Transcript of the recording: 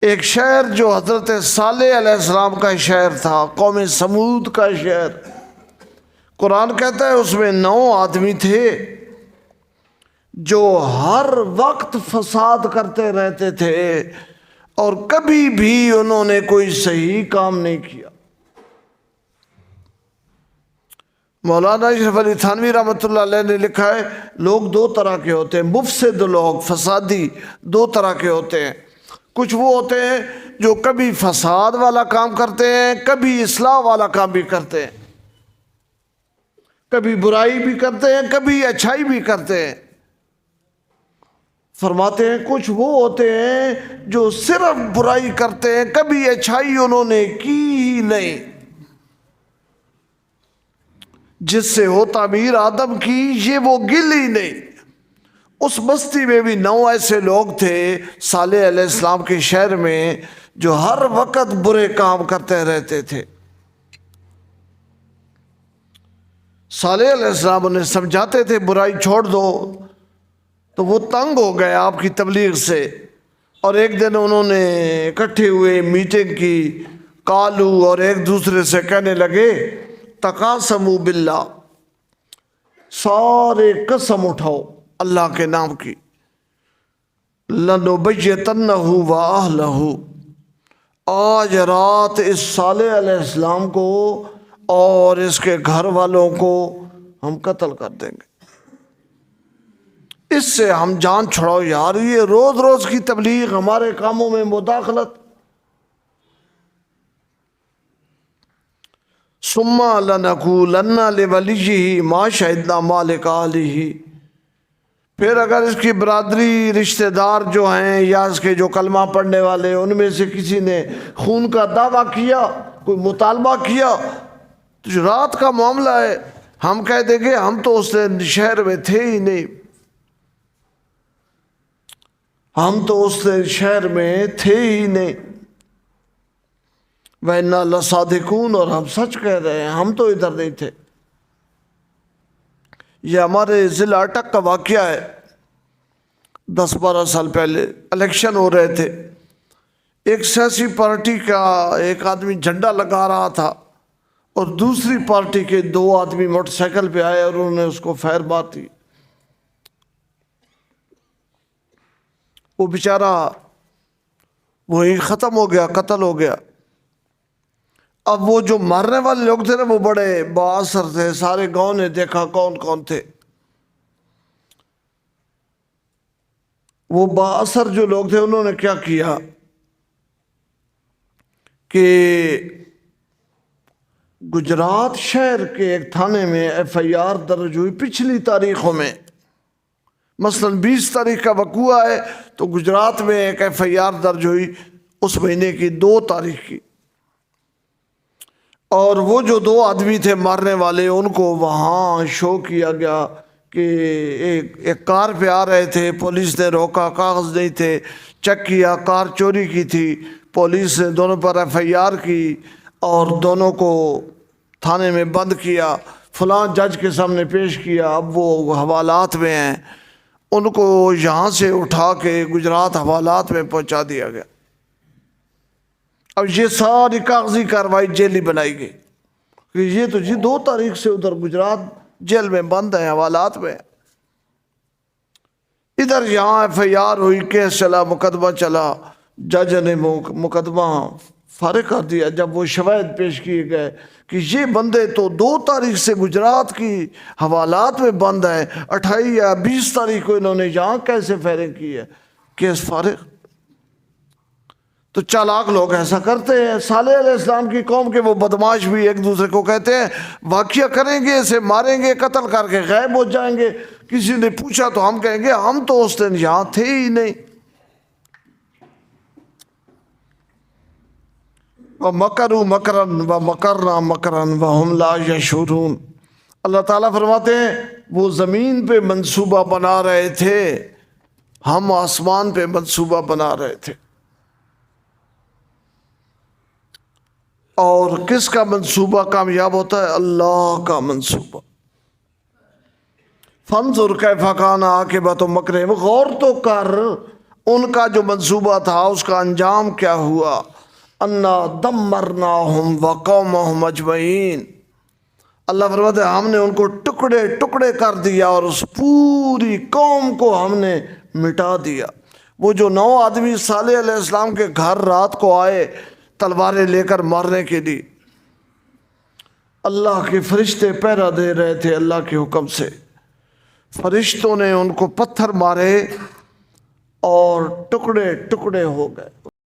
ایک شہر جو حضرت صالح علیہ السلام کا شہر تھا، قوم سمود کا شہر، قرآن کہتا ہے اس میں 9 آدمی تھے جو ہر وقت فساد کرتے رہتے تھے اور کبھی بھی انہوں نے کوئی صحیح کام نہیں کیا۔ مولانا اشرف علی تھانوی رحمۃ اللہ علیہ نے لکھا ہے لوگ 2 طرح کے ہوتے ہیں، مفسد لوگ، فسادی 2 طرح کے ہوتے ہیں۔ کچھ وہ ہوتے ہیں جو کبھی فساد والا کام کرتے ہیں، کبھی اصلاح والا کام بھی کرتے ہیں، کبھی برائی بھی کرتے ہیں، کبھی اچھائی بھی کرتے ہیں۔ فرماتے ہیں کچھ وہ ہوتے ہیں جو صرف برائی کرتے ہیں، کبھی اچھائی انہوں نے کی ہی نہیں۔ جس سے ہو تعمیر آدم کی، یہ وہ گل ہی نہیں۔ اس بستی میں بھی 9 ایسے لوگ تھے صالح علیہ السلام کے شہر میں جو ہر وقت برے کام کرتے رہتے تھے۔ صالح علیہ السلام انہیں سمجھاتے تھے برائی چھوڑ دو، تو وہ تنگ ہو گئے آپ کی تبلیغ سے، اور ایک دن انہوں نے اکٹھے ہوئے، میٹنگ کی، کالو، اور ایک دوسرے سے کہنے لگے تقاسموا باللہ، سارے قسم اٹھاؤ اللہ کے نام کی، لَنُبَيِّتَنَّهُ وَأَهْلَهُ، آج رات اس صالح علیہ السلام کو اور اس کے گھر والوں کو ہم قتل کر دیں گے، اس سے ہم جان چھڑاؤ۔ یار یہ روز روز کی تبلیغ، ہمارے کاموں میں مداخلت۔ ثُمَّ لَنَقُولَنَّ لِوَلِيِّهِ مَا شَهِدْنَا مَهْلِكَ أَهْلِهِ، پھر اگر اس کی برادری، رشتہ دار جو ہیں یا اس کے جو کلمہ پڑھنے والے، ان میں سے کسی نے خون کا دعویٰ کیا، کوئی مطالبہ کیا، تو جو رات کا معاملہ ہے ہم کہہ دیں گے ہم تو اس شہر میں تھے ہی نہیں، ہم تو اس شہر میں تھے ہی نہیں، وَإِنَّا لَصَادِقُونَ، اور ہم سچ کہہ رہے ہیں، ہم تو ادھر نہیں تھے۔ یہ ہمارے ضلع اٹک کا واقعہ ہے۔ 10-12 سال پہلے الیکشن ہو رہے تھے، ایک سیاسی پارٹی کا ایک آدمی جھنڈا لگا رہا تھا اور دوسری پارٹی کے 2 آدمی موٹر سائیکل پہ آئے اور انہوں نے اس کو فائر مار دی۔ وہ بیچارہ وہی ختم ہو گیا، قتل ہو گیا۔ اب وہ جو مارنے والے لوگ تھے نا، وہ بڑے بااثر تھے، سارے گاؤں نے دیکھا کون کون تھے۔ وہ بااثر جو لوگ تھے انہوں نے کیا کیا کہ گجرات شہر کے ایک تھانے میں FIR درج ہوئی پچھلی تاریخوں میں، مثلا 20 تاریخ کا وقوع ہے تو گجرات میں ایک FIR درج ہوئی اس مہینے کی 2 تاریخ کی، اور وہ جو 2 آدمی تھے مارنے والے ان کو وہاں شو کیا گیا کہ ایک کار پہ آ رہے تھے، پولیس نے روکا، کاغذ نہیں تھے، چیک کیا، کار چوری کی تھی، پولیس نے دونوں پر FIR کی اور دونوں کو تھانے میں بند کیا، فلاں جج کے سامنے پیش کیا۔ اب وہ حوالات میں ہیں، ان کو یہاں سے اٹھا کے گجرات حوالات میں پہنچا دیا گیا۔ اب یہ ساری کاغذی کاروائی جیلی بنائی گئی کہ یہ تو 2 تاریخ سے ادھر گجرات جیل میں بند ہیں، حوالات میں، ادھر یہاں FIR ہوئی، کیس چلا، مقدمہ چلا، جج نے مقدمہ فارغ کر دیا جب وہ شواہد پیش کیے گئے کہ یہ بندے تو 2 تاریخ سے گجرات کی حوالات میں بند ہیں، 28 یا 20 تاریخ کو انہوں نے یہاں کیسے فائرنگ کی ہے، کیس فارغ۔ تو چالاک لوگ ایسا کرتے ہیں۔ صالح علیہ السلام کی قوم کے وہ بدماش بھی ایک دوسرے کو کہتے ہیں واقعہ کریں گے، اسے ماریں گے، قتل کر کے غائب ہو جائیں گے، کسی نے پوچھا تو ہم کہیں گے ہم تو اس دن یہاں تھے ہی نہیں۔ وَمَكَرُوا مَكْرًا وَمَكَرْنَا مَكْرًا وَهُمْ لَا يَشْعُرُونَ، اللہ تعالیٰ فرماتے ہیں وہ زمین پہ منصوبہ بنا رہے تھے، ہم آسمان پہ منصوبہ بنا رہے تھے۔ اور کس کا منصوبہ کامیاب ہوتا ہے؟ اللہ کا منصوبہ۔ فَانظُرْ كَيْفَ كَانَ عَاقِبَةُ مَكْرِهِمْ، غور تو کر ان کا جو منصوبہ تھا اس کا انجام کیا ہوا؟ انا دمرناہم وقومہم اجمعین، اللہ فرماتے ہیں ہم نے ان کو ٹکڑے ٹکڑے کر دیا اور اس پوری قوم کو ہم نے مٹا دیا۔ وہ جو 9 آدمی صالح علیہ السلام کے گھر رات کو آئے تلواریں لے کر مارنے کے لیے، اللہ کے فرشتے پہرا دے رہے تھے، اللہ کے حکم سے فرشتوں نے ان کو پتھر مارے اور ٹکڑے ٹکڑے ہو گئے۔